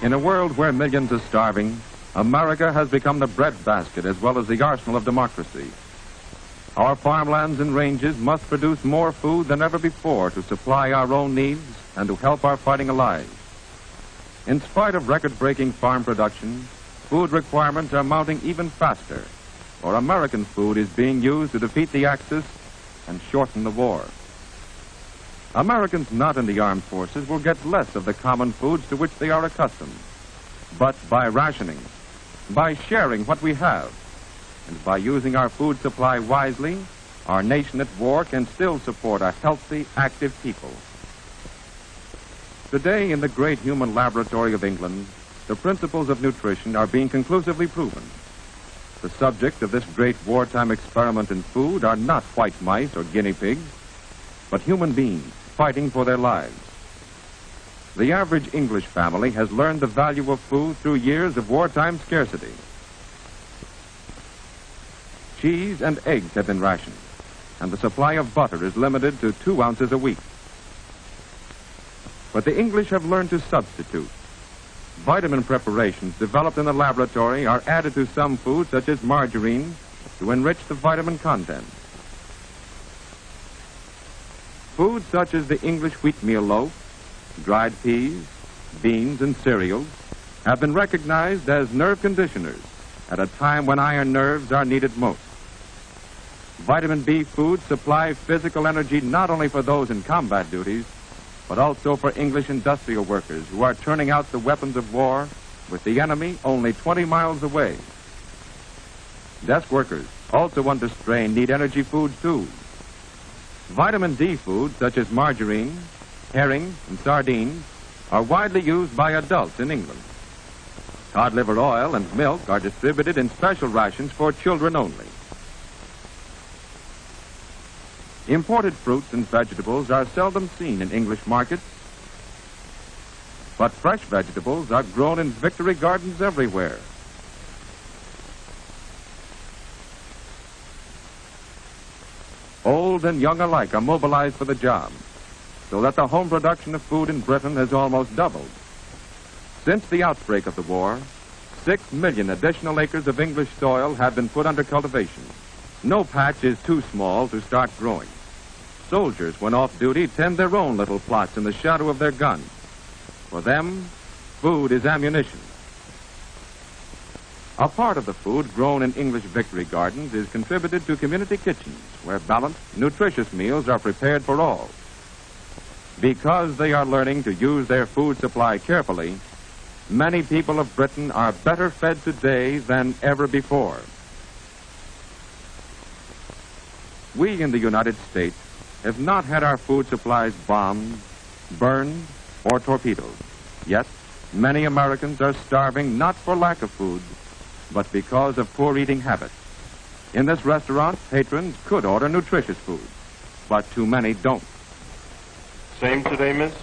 In a world where millions are starving, America has become the breadbasket as well as the arsenal of democracy. Our farmlands and ranges must produce more food than ever before to supply our own needs and to help our fighting allies. In spite of record-breaking farm production, food requirements are mounting even faster, for American food is being used to defeat the Axis and shorten the war. Americans not in the armed forces will get less of the common foods to which they are accustomed. But by rationing, by sharing what we have, and by using our food supply wisely, our nation at war can still support a healthy, active people. Today, in the great human laboratory of England, the principles of nutrition are being conclusively proven. The subject of this great wartime experiment in food are not white mice or guinea pigs, but human beings fighting for their lives. The average English family has learned the value of food through years of wartime scarcity. Cheese and eggs have been rationed, and the supply of butter is limited to 2 ounces a week. But the English have learned to substitute. Vitamin preparations developed in the laboratory are added to some foods, such as margarine, to enrich the vitamin content. Foods such as the English wheatmeal loaf, dried peas, beans, and cereals have been recognized as nerve conditioners at a time when iron nerves are needed most. Vitamin B foods supply physical energy not only for those in combat duties, but also for English industrial workers who are turning out the weapons of war with the enemy only 20 miles away. Desk workers, also under strain, need energy foods too. Vitamin D foods such as margarine, herring, and sardines are widely used by adults in England. Cod liver oil and milk are distributed in special rations for children only. Imported fruits and vegetables are seldom seen in English markets, but fresh vegetables are grown in victory gardens everywhere. Old and young alike are mobilized for the job, so that the home production of food in Britain has almost doubled. Since the outbreak of the war, 6 million additional acres of English soil have been put under cultivation. No patch is too small to start growing. Soldiers, when off duty, tend their own little plots in the shadow of their guns. For them, food is ammunition. A part of the food grown in English victory gardens is contributed to community kitchens, where balanced, nutritious meals are prepared for all. Because they are learning to use their food supply carefully, many people of Britain are better fed today than ever before. We in the United States have not had our food supplies bombed, burned, or torpedoed. Yet, many Americans are starving not for lack of food, but because of poor eating habits. In this restaurant, patrons could order nutritious food, but too many don't. Same today, miss?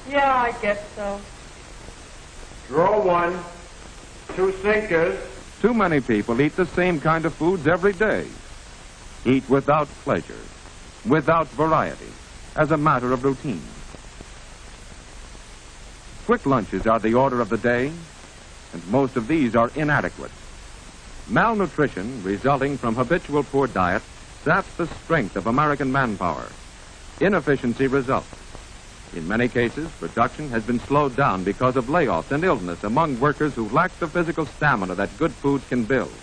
Yeah, I guess so. Draw 1, 2 sinkers. Too many people eat the same kind of foods every day. Eat without pleasure, without variety, as a matter of routine. Quick lunches are the order of the day, and most of these are inadequate. Malnutrition resulting from habitual poor diet saps the strength of American manpower. Inefficiency results. In many cases, production has been slowed down because of layoffs and illness among workers who lack the physical stamina that good food can build.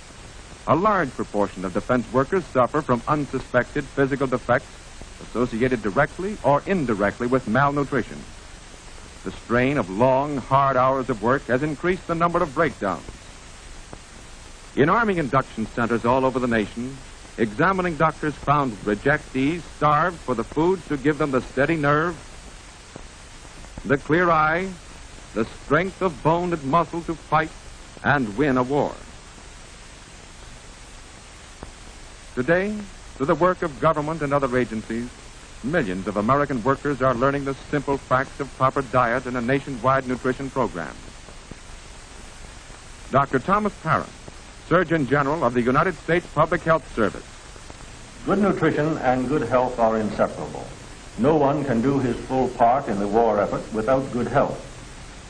A large proportion of defense workers suffer from unsuspected physical defects associated directly or indirectly with malnutrition. The strain of long, hard hours of work has increased the number of breakdowns. In Army induction centers all over the nation, examining doctors found rejectees starved for the foods to give them the steady nerve, the clear eye, the strength of bone and muscle to fight and win a war. Today, through the work of government and other agencies, millions of American workers are learning the simple facts of proper diet and a nationwide nutrition program. Dr. Thomas Parent, Surgeon General of the United States Public Health Service. Good nutrition and good health are inseparable. No one can do his full part in the war effort without good health.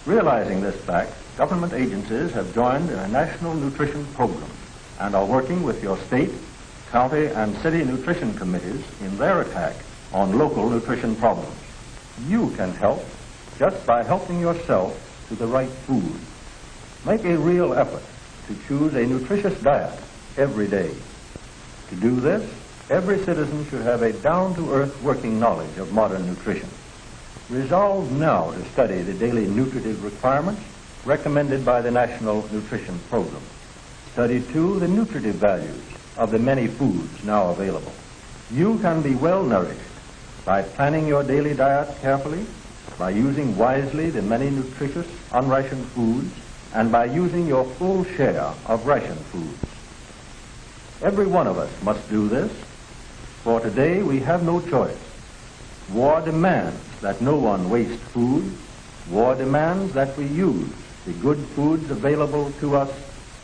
Realizing this fact, government agencies have joined in a national nutrition program and are working with your state, county, and city nutrition committees in their attack on local nutrition problems. You can help just by helping yourself to the right food. Make a real effort to choose a nutritious diet every day. To do this, every citizen should have a down-to-earth working knowledge of modern nutrition. Resolve now to study the daily nutritive requirements recommended by the National Nutrition Program. Study, too, the nutritive values of the many foods now available. You can be well nourished by planning your daily diet carefully, by using wisely the many nutritious unrationed foods, and by using your full share of ration foods. Every one of us must do this, for today we have no choice. War demands that no one waste food. War demands that we use the good foods available to us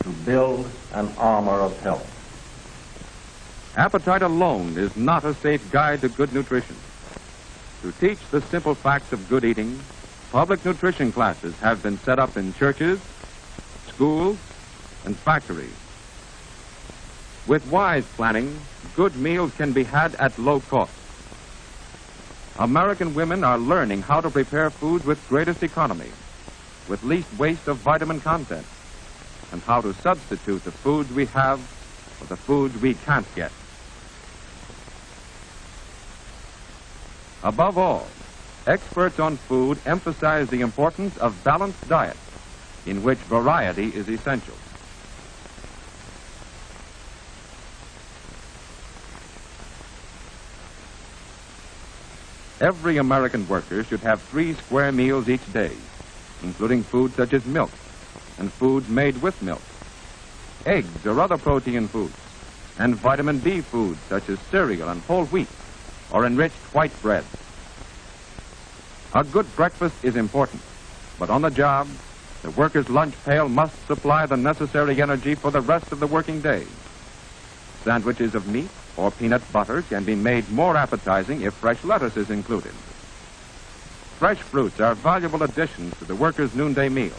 to build an armor of health. Appetite alone is not a safe guide to good nutrition. To teach the simple facts of good eating, public nutrition classes have been set up in churches, schools, and factories. With wise planning, good meals can be had at low cost. American women are learning how to prepare foods with greatest economy, with least waste of vitamin content, and how to substitute the foods we have for the foods we can't get. Above all, experts on food emphasize the importance of balanced diet, in which variety is essential. Every American worker should have 3 square meals each day, including foods such as milk and foods made with milk, eggs or other protein foods, and vitamin B foods such as cereal and whole wheat or enriched white bread. A good breakfast is important, but on the job, the worker's lunch pail must supply the necessary energy for the rest of the working day. Sandwiches of meat or peanut butter can be made more appetizing if fresh lettuce is included. Fresh fruits are valuable additions to the worker's noonday meal.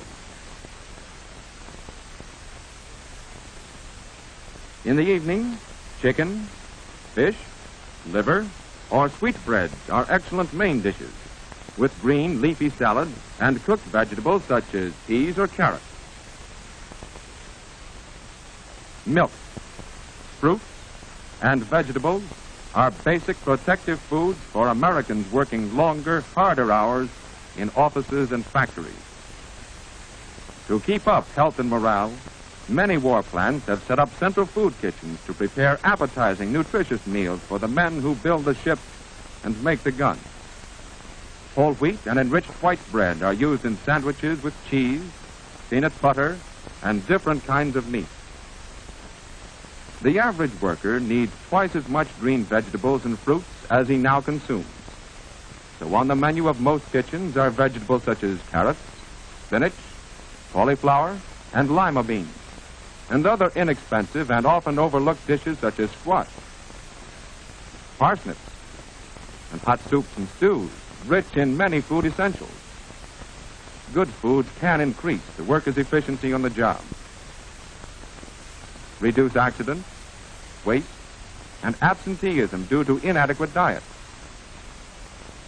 In the evening, chicken, fish, liver, or sweetbreads are excellent main dishes, with green leafy salad and cooked vegetables such as peas or carrots. Milk, fruit, and vegetables are basic protective foods for Americans working longer, harder hours in offices and factories. To keep up health and morale, many war plants have set up central food kitchens to prepare appetizing, nutritious meals for the men who build the ships and make the guns. Whole wheat and enriched white bread are used in sandwiches with cheese, peanut butter, and different kinds of meat. The average worker needs twice as much green vegetables and fruits as he now consumes. So on the menu of most kitchens are vegetables such as carrots, spinach, cauliflower, and lima beans, and other inexpensive and often overlooked dishes such as squash, parsnips, and hot soups and stews, rich in many food essentials. Good foods can increase the worker's efficiency on the job, reduce accidents, waste, and absenteeism due to inadequate diet.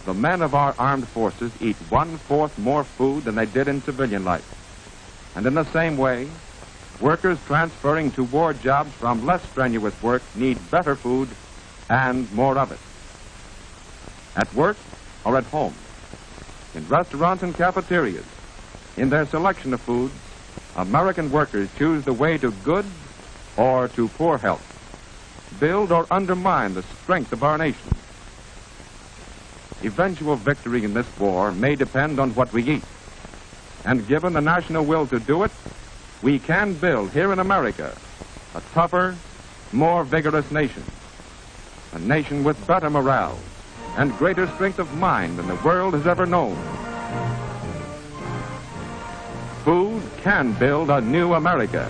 The men of our armed forces eat 1/4 more food than they did in civilian life. And in the same way, workers transferring to war jobs from less strenuous work need better food and more of it. At work or at home, in restaurants and cafeterias, in their selection of foods, American workers choose the way to good or to poor health, build or undermine the strength of our nation. Eventual victory in this war may depend on what we eat. And given the national will to do it, we can build here in America a tougher, more vigorous nation. A nation with better morale and greater strength of mind than the world has ever known. Food can build a new America.